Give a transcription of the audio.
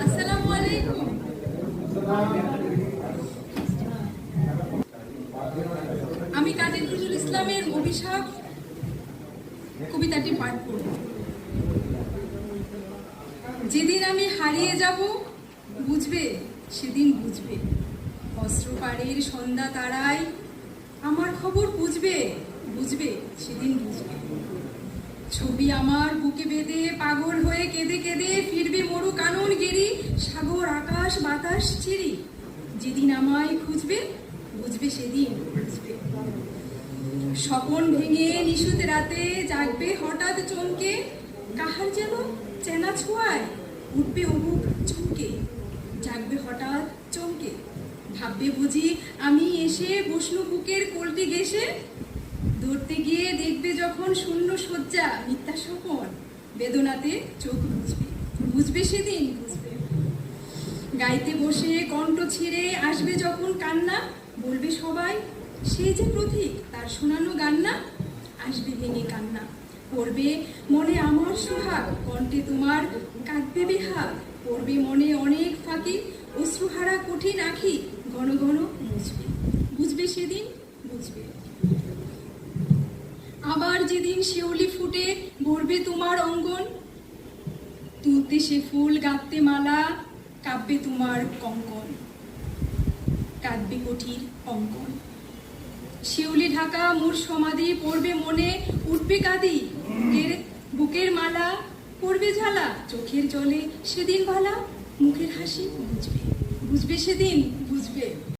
আসসালামু আলাইকুম। আমি কাজী নজরুল ইসলামের অভিশাপ কবিতাটি পাঠ করব। যেদিন আমি হারিয়ে যাব বুঝবে, সেদিন বুঝবে। অস্ত্রপাড়ের সন্ধ্যা তারায় আমার খবর বুঝবে, বুঝবে সেদিন বুঝবে। ছবি আমার বুকে বেঁধে পাগল হয়ে কেঁদে কেঁদে ফিরবে মরু কানন গেরি, সাগর আকাশ বাতাস চিরি। যেদিন আমায় খুঁজবে বুঝবে, সেদিন বুঝবে। স্বপন ভেঙে নিশুত রাতে জাগবে হঠাৎ চমকে, কাহার যেন চেনা ছোঁয়ায় উঠবে অবুক চমকে। জাগবে হঠাৎ চমকে, ভাববে বুঝি আমি এসে বসনু বুকের কোলটি ঘেঁষে। ধরতে গিয়ে দেখবে যখন শূন্য শয্যা মিথ্যা স্বপন, বেদনাতে চোখ বুঝবে, বুঝবে সেদিন বুঝবে। গাইতে বসে কণ্ঠ ছিঁড়ে আসবে যখন কান্না, বলবে সবাই সে যে প্রতীক তার শোনানো গান না। আসবে ভেঙে কান্না, পড়বে মনে আমার সোহাগ, কণ্ঠে তোমার কাঁদবে বেহাগ। পড়বে মনে অনেক ফাঁকি, অশ্রুহারা কঠিন আঁখি ঘন ঘন মুছবে, বুঝবে সেদিন বুঝবে। আবার যেদিন শিউলি ফুটে ভরবে তোমার অঙ্গন, তুলতে সে ফুল গাঁথতে মালা, কাঁপবে তোমার কঙ্কন, কাঁদবে কঠিন অঙ্কন। শিউলি ঢাকা মোর সমাধি, পড়বে মনে উঠবে কাঁদি। বুকের মালা পড়বে ঝালা, চোখের জলে সেদিন ভালা, মুখের হাসি বুঝবে, বুঝবে সেদিন বুঝবে।